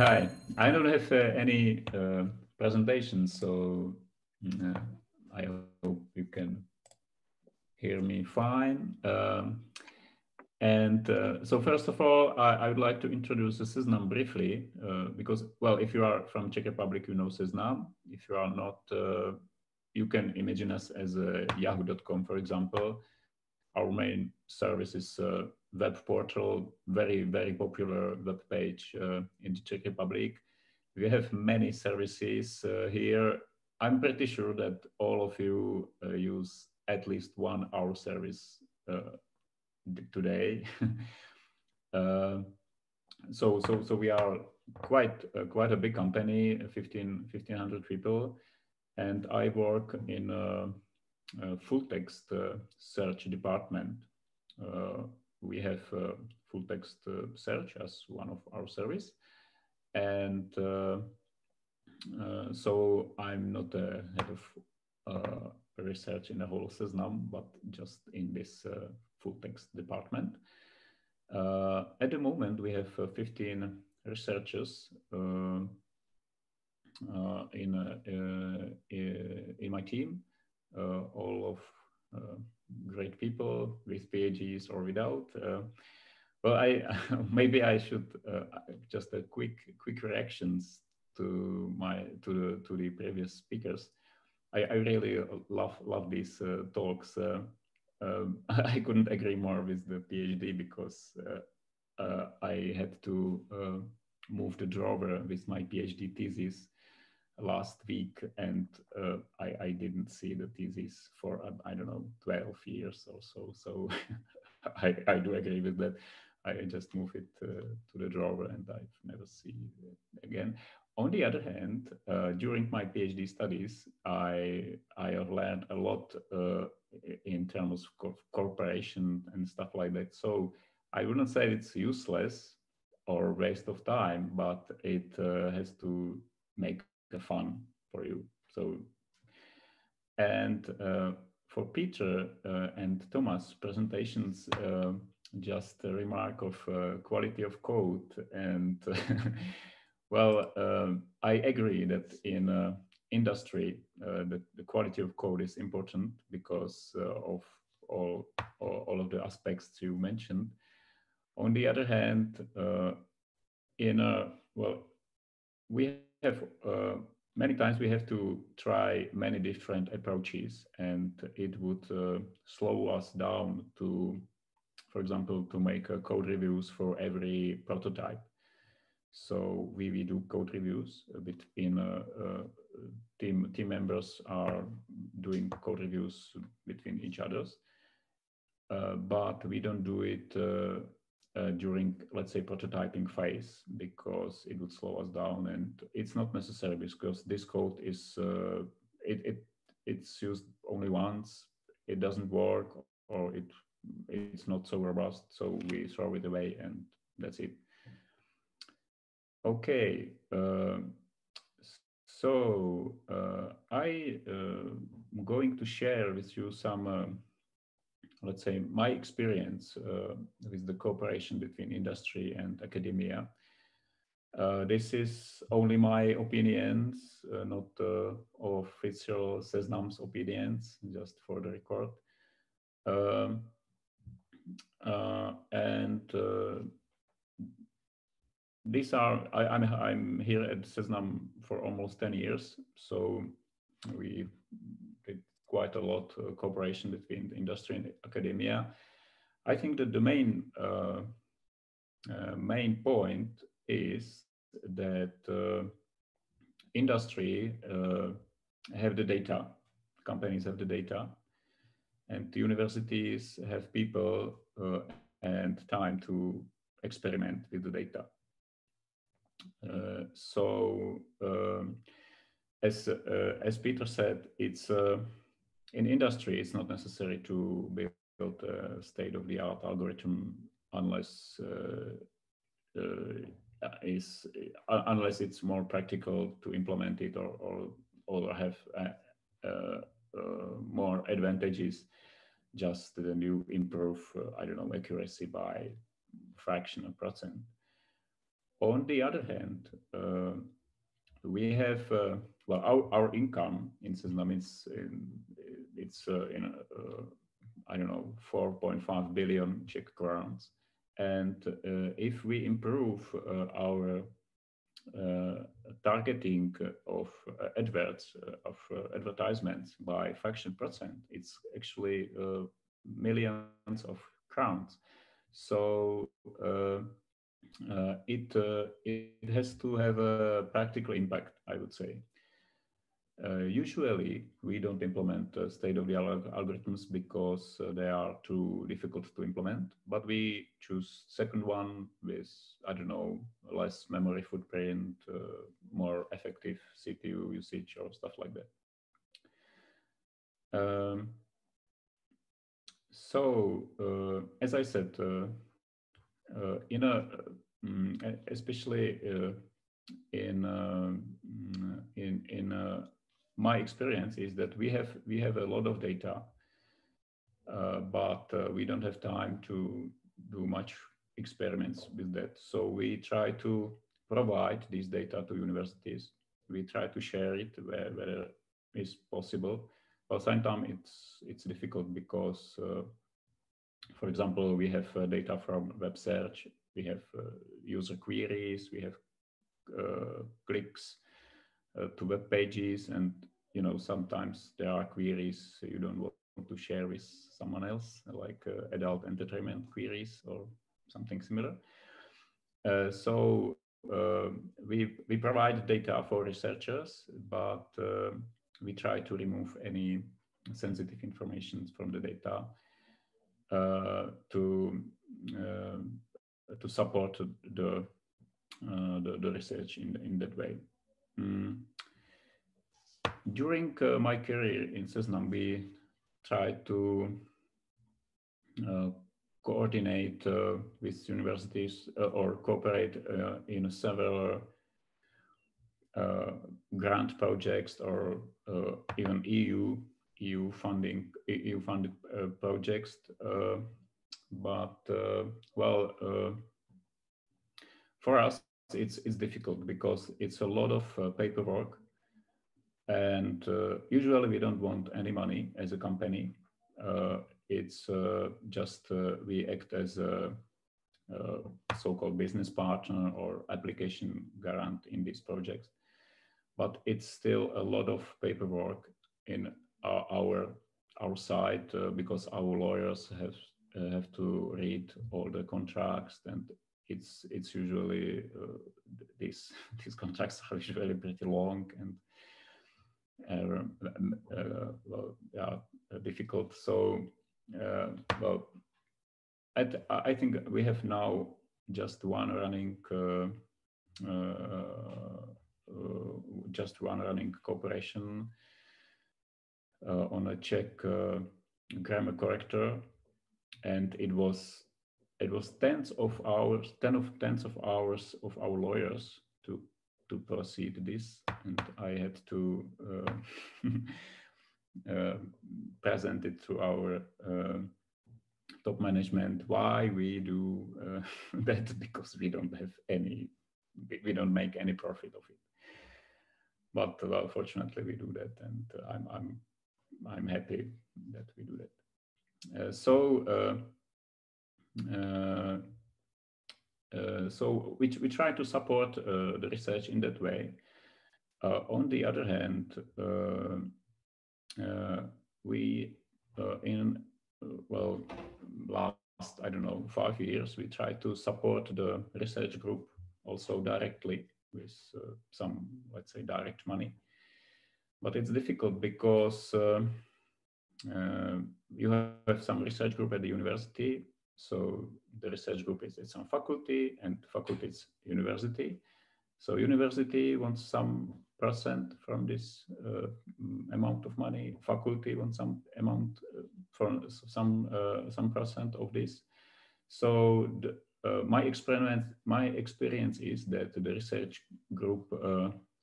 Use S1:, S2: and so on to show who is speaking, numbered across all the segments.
S1: hi. I don't have any presentation, so I hope you can hear me fine. So first of all, I would like to introduce the Seznam briefly, because, well, if you are from Czech Republic, you know Seznam. If you are not, you can imagine us as yahoo.com, for example. Our main service is a web portal, very, very popular web page in the Czech Republic. We have many services here. I'm pretty sure that all of you use at least one our service today. So we are quite a big company, 1,500 people, and I work in Fulltext search department. We have Fulltext search as one of our service, and so I'm not a head of research in the whole Seznam, but just in this Fulltext department. At the moment, we have 15 researchers in my team. All of great people with PhDs or without. Well, maybe I should just a quick reactions to the previous speakers. I really love these talks. I couldn't agree more with the PhD because I had to move the drawer with my PhD thesis last week, and I didn't see the thesis for I don't know 12 years or so. So I do agree with that. I just move it to the drawer, and I've never seen it again. On the other hand, during my PhD studies, I have learned a lot in terms of cooperation and stuff like that. So I wouldn't say it's useless or waste of time, but it has to make the fun for you. So, and for Peter and Thomas' presentations, just a remark of quality of code. And well, I agree that in industry, the quality of code is important because of all of the aspects you mentioned. On the other hand, well, we have many times we have to try many different approaches, and it would slow us down to, for example, to make code reviews for every prototype. So we do code reviews between team members are doing code reviews between each others, but we don't do it during, let's say, prototyping phase, because it would slow us down, and it's not necessary because this code is it's used only once, it doesn't work, or it's not so robust, so we throw it away and that's it. Okay, so I'm going to share with you some let's say, my experience with the cooperation between industry and academia. This is only my opinions, not official Seznam's opinions, just for the record. These are, I'm here at Seznam for almost 10 years, so we did quite a lot of cooperation between industry and academia. I think that the main point is that industry have the data, companies have the data, and the universities have people and time to experiment with the data. As Peter said, it's in industry, it's not necessary to build a state-of-the-art algorithm unless unless it's more practical to implement it or have more advantages. Just the new improve, I don't know, accuracy by fraction of %. On the other hand, we have well, our income in Seznam is I don't know, 4.5 billion Czech crowns, and if we improve our targeting of advertisements by fraction percent, it's actually millions of crowns. So it has to have a practical impact, I would say. Usually, we don't implement state-of-the-art algorithms because they are too difficult to implement, but we choose second one with, I don't know, less memory footprint, more effective CPU usage or stuff like that. As I said, especially in my experience is that we have a lot of data, but we don't have time to do much experiments with that. So we try to provide this data to universities. We try to share it where is possible. But sometimes it's difficult because, for example, we have data from web search, we have user queries, we have clicks to web pages, and sometimes there are queries you don't want to share with someone else, like adult entertainment queries or something similar. So we provide data for researchers, but we try to remove any sensitive information from the data to support the research in that way. During my career in Seznam, we tried to coordinate with universities or cooperate in several grant projects or even EU funded projects. But for us, it's difficult because it's a lot of paperwork, and usually we don't want any money as a company. It's just we act as a so-called business partner or application garant in these projects. But it's still a lot of paperwork in our side because our lawyers have to read all the contracts, and it's usually these contracts are usually pretty long and difficult. So I think we have now just one running cooperation on a Czech grammar corrector, and it was tens of hours of our lawyers to proceed this, and I had to present it to our top management why we do that, because we don't make any profit of it. But fortunately we do that, and I'm happy that we do that. So we try to support the research in that way. On the other hand, we last, I don't know, 5 years, we try to support the research group also directly with some, let's say, direct money. But it's difficult because you have some research group at the university. So the research group is at some faculty, and faculty is university. So university wants some percent from this amount of money. Faculty wants some amount from some percent of this. So my experience is that the research group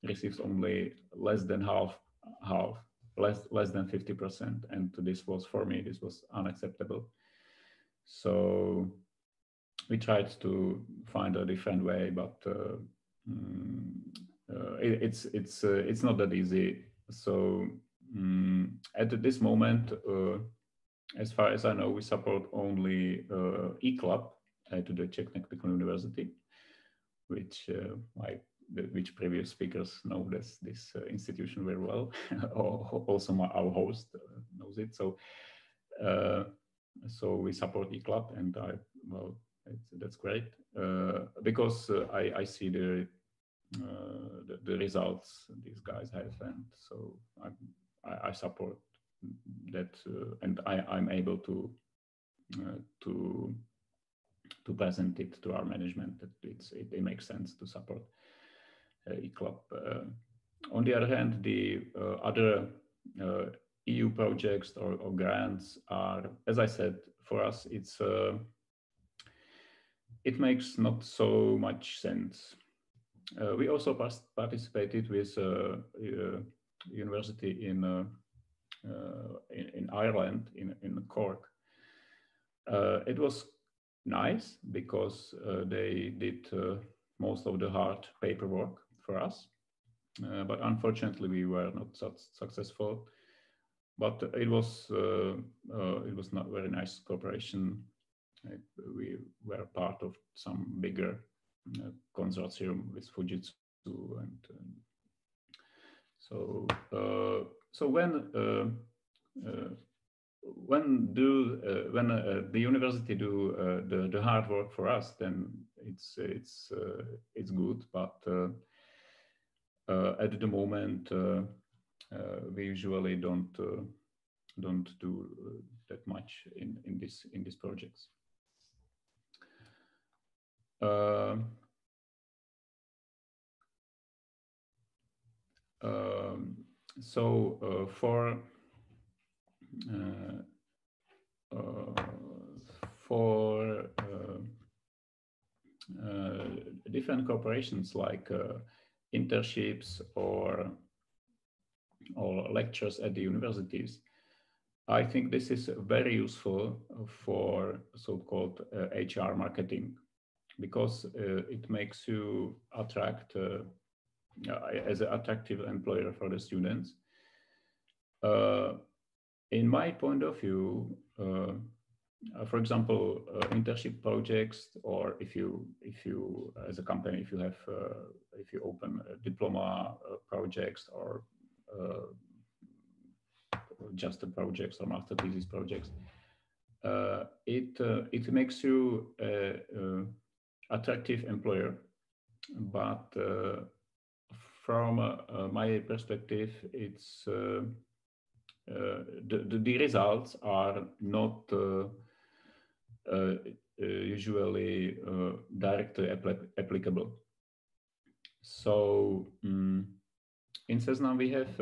S1: receives only less than half, less than 50%, and this was, for me, this was unacceptable. So we tried to find a different way, but it's not that easy. So at this moment, as far as I know, we support only eClub to the Czech Technical University, which which previous speakers know this institution very well. Also, our host knows it. So so we support eClub, and that's great because I see the results these guys have, and so I support that, and I'm able to present it to our management that it makes sense to support eClub. On the other hand, the other EU projects or grants are, as I said, for us it makes not so much sense. We also participated with a university in Ireland, in Cork. It was nice because they did most of the hard paperwork for us, but unfortunately we were not successful. But it was not very nice cooperation. We were part of some bigger consortium with Fujitsu, and so when the university do the hard work for us, then it's good. But at the moment, we usually don't do that much in these projects. For different corporations like internships or lectures at the universities, I think this is very useful for so-called HR marketing, because it makes you attract as an attractive employer for the students. In my point of view, for example, internship projects, or if you as a company, if you open diploma projects or just the projects or master thesis projects, it makes you attractive employer. But from my perspective, it's the results are not usually directly applicable. So in Seznam we have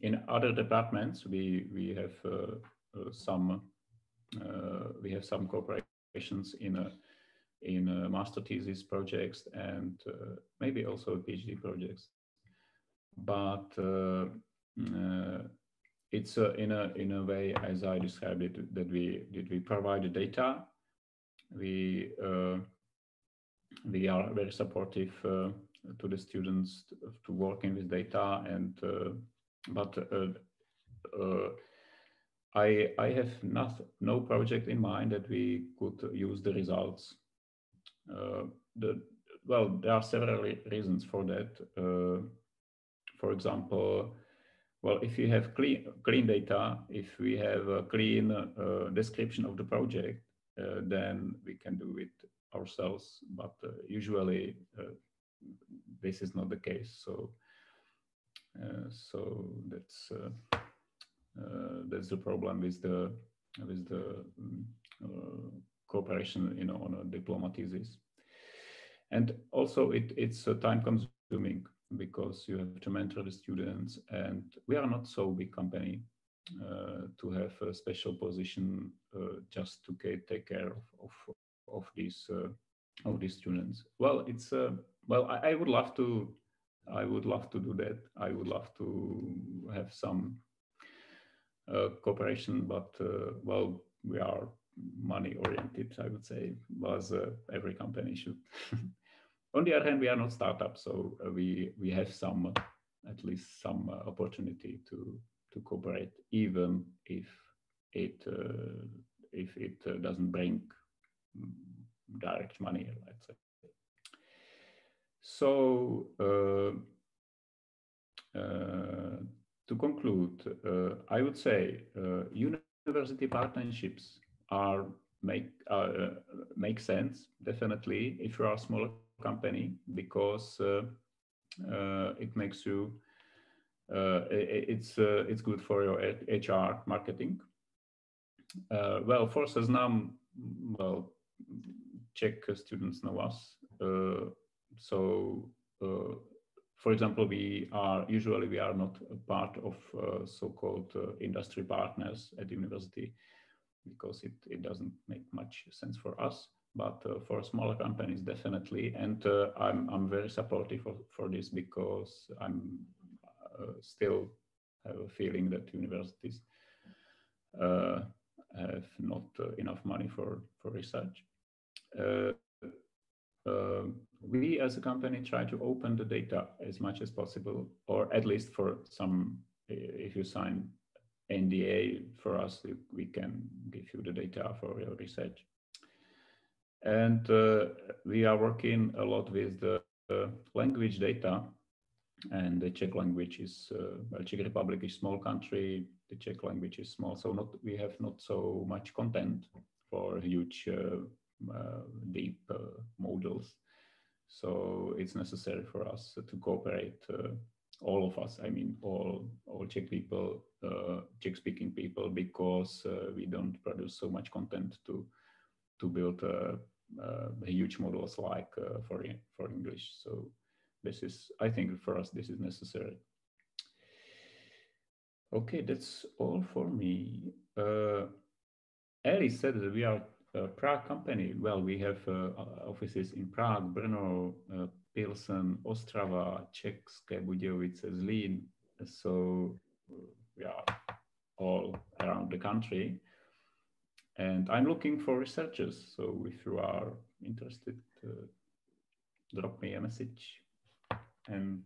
S1: in other departments we have some corporations in master thesis projects and maybe also PhD projects, but it's in a way as I described it, that we provide the data. We are very supportive to the students to working with data, and but I have no project in mind that we could use the results. Well, there are several reasons for that. For example, well, if you have clean data, if we have a clean description of the project, then we can do it ourselves. But usually this is not the case. So so that's the problem with the cooperation, on a diploma thesis. And also it's time consuming, because you have to mentor the students, and we are not so big company to have a special position just to take care of these students. Well, it's well, I would love to do that. I would love to have some cooperation, but well, we are money-oriented, I would say, as every company should. On the other hand, we are not startups, so we have some, at least some opportunity to cooperate, even if it doesn't bring direct money, let's say. So to conclude, I would say university partnerships make sense, definitely, if you are a smaller company, because it makes you it's good for your HR marketing. Well, for Seznam, well, Czech students know us. For example, we are not a part of so-called industry partners at university, because it doesn't make much sense for us. But for smaller companies, definitely. And I'm very supportive for this, because I'm still have a feeling that universities have not enough money for research. We as a company try to open the data as much as possible, or at least for some, if you sign NDA for us, we can give you the data for your research. And we are working a lot with the language data, and the Czech language is, well, Czech Republic is a small country, the Czech language is small, so we have not so much content for huge deep models. So it's necessary for us to cooperate, all of us, I mean, all Czech people, Czech-speaking people, because we don't produce so much content to build huge models like for English. So this is, I think, for us, this is necessary. Okay, that's all for me. Alice said that we are a Prague company. Well, we have offices in Prague, Brno, Pilsen, Ostrava, České Budějovice, Zlín. So we are all around the country. And I'm looking for researchers. So if you are interested, drop me a message. And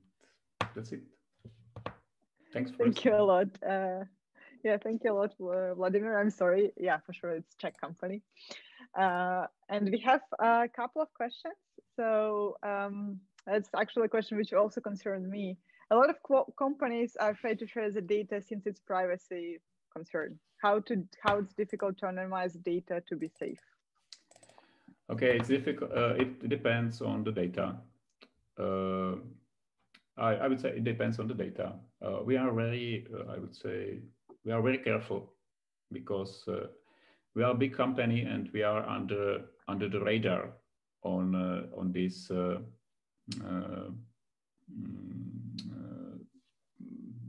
S1: that's it. Thanks for
S2: Thank you a lot. Yeah, thank you a lot, Vladimir. I'm sorry. Yeah, for sure, it's Czech company. And we have a couple of questions. So that's actually a question which also concerned me. A lot of companies are afraid to share the data since it's privacy concern. How it's difficult to anonymize data to be safe?
S1: Okay, it's difficult. It depends on the data. I would say it depends on the data. We are very, I would say, we are very careful, because we are a big company and we are under the radar on these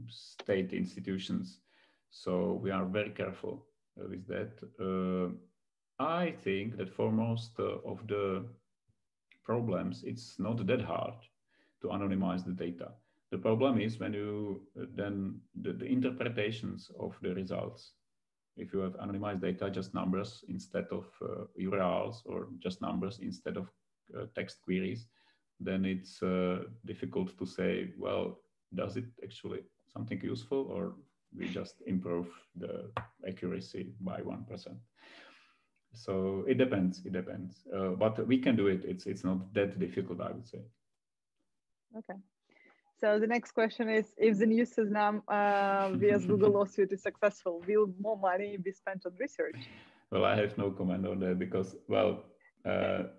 S1: state institutions. So we are very careful with that. I think that for most of the problems, it's not that hard to anonymize the data. The problem is when you then the interpretations of the results. If you have anonymized data, just numbers instead of URLs, or just numbers instead of text queries, then it's difficult to say, well, does it actually something useful, or we just improve the accuracy by 1%. So it depends. But we can do it. It's not that difficult, I would say.
S2: Okay. So the next question is, if the new Seznam via Google lawsuit is successful, will more money be spent on research?
S1: Well, I have no comment on that, because, well,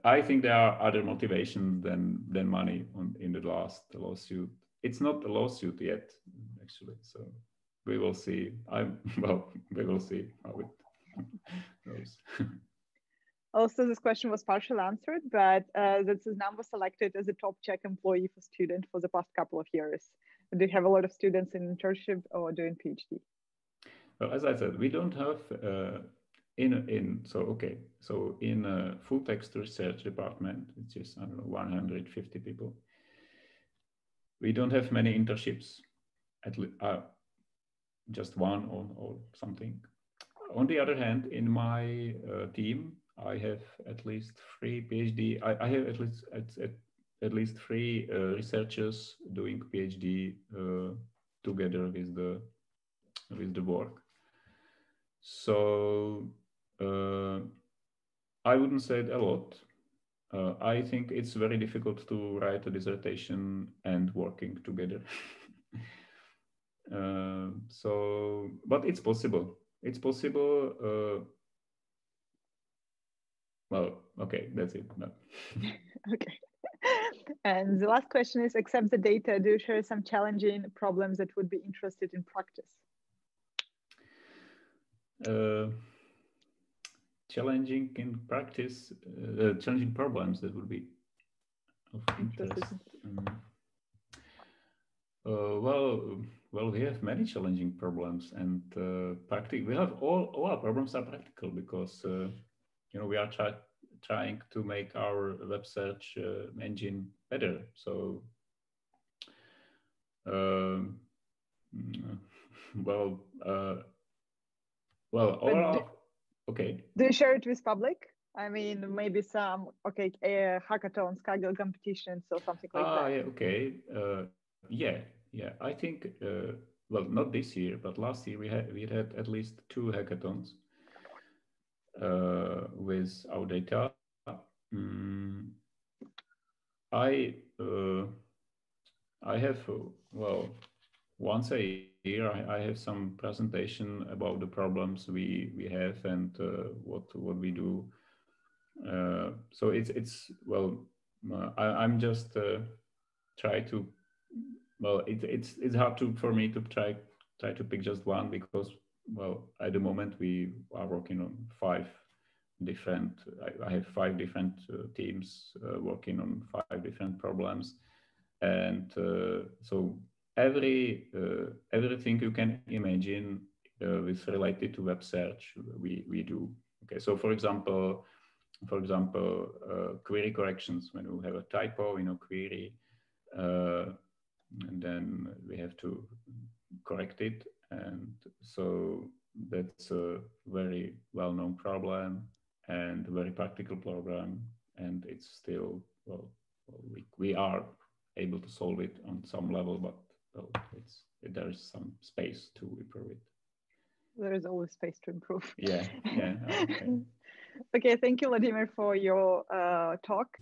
S1: I think there are other motivations than money in the last lawsuit. It's not a lawsuit yet, actually. So we will see. We will see how it goes.
S2: Also, this question was partially answered, but that Seznam was selected as a top Czech employee for student for the past couple of years. Do you have a lot of students in internship or doing PhD?
S1: Well, as I said, we don't have So in a Fulltext research department, which is, I don't know, 150 people, we don't have many internships, at least just one or something. on the other hand, in my team, I have at least 3 PhD. I have at least 3 researchers doing PhD together with the work. So I wouldn't say it a lot. I think it's very difficult to write a dissertation and working together. So, but it's possible. It's possible. Well, okay, that's it. No.
S2: Okay. And the last question is, except the data, do you share some challenging problems that would be interested in practice?
S1: Challenging in practice, challenging problems that would be of interest. Well, we have many challenging problems, and practical. We have all our problems are practical because we are trying to make our web search engine better. So, okay.
S2: Do you share it with public? I mean, maybe some hackathons, Kaggle competitions, or something like that.
S1: Yeah, okay. Yeah. I think well, not this year, but last year we had at least 2 hackathons with our data. I have once a year I have some presentation about the problems we have and what we do. So it's I'm just try to. Well, it's hard for me to try to pick just one because at the moment we are working on 5 different. I have 5 different teams working on 5 different problems, and so everything you can imagine with related to web search we do. Okay, so for example, query corrections when you have a typo in a query. And then we have to correct it. And so that's a very well-known problem and a very practical problem. And it's still, we are able to solve it on some level, but there's some space to improve it.
S2: There is always space to improve.
S1: Yeah. Okay.
S2: Okay, thank you, Vladimir, for your talk.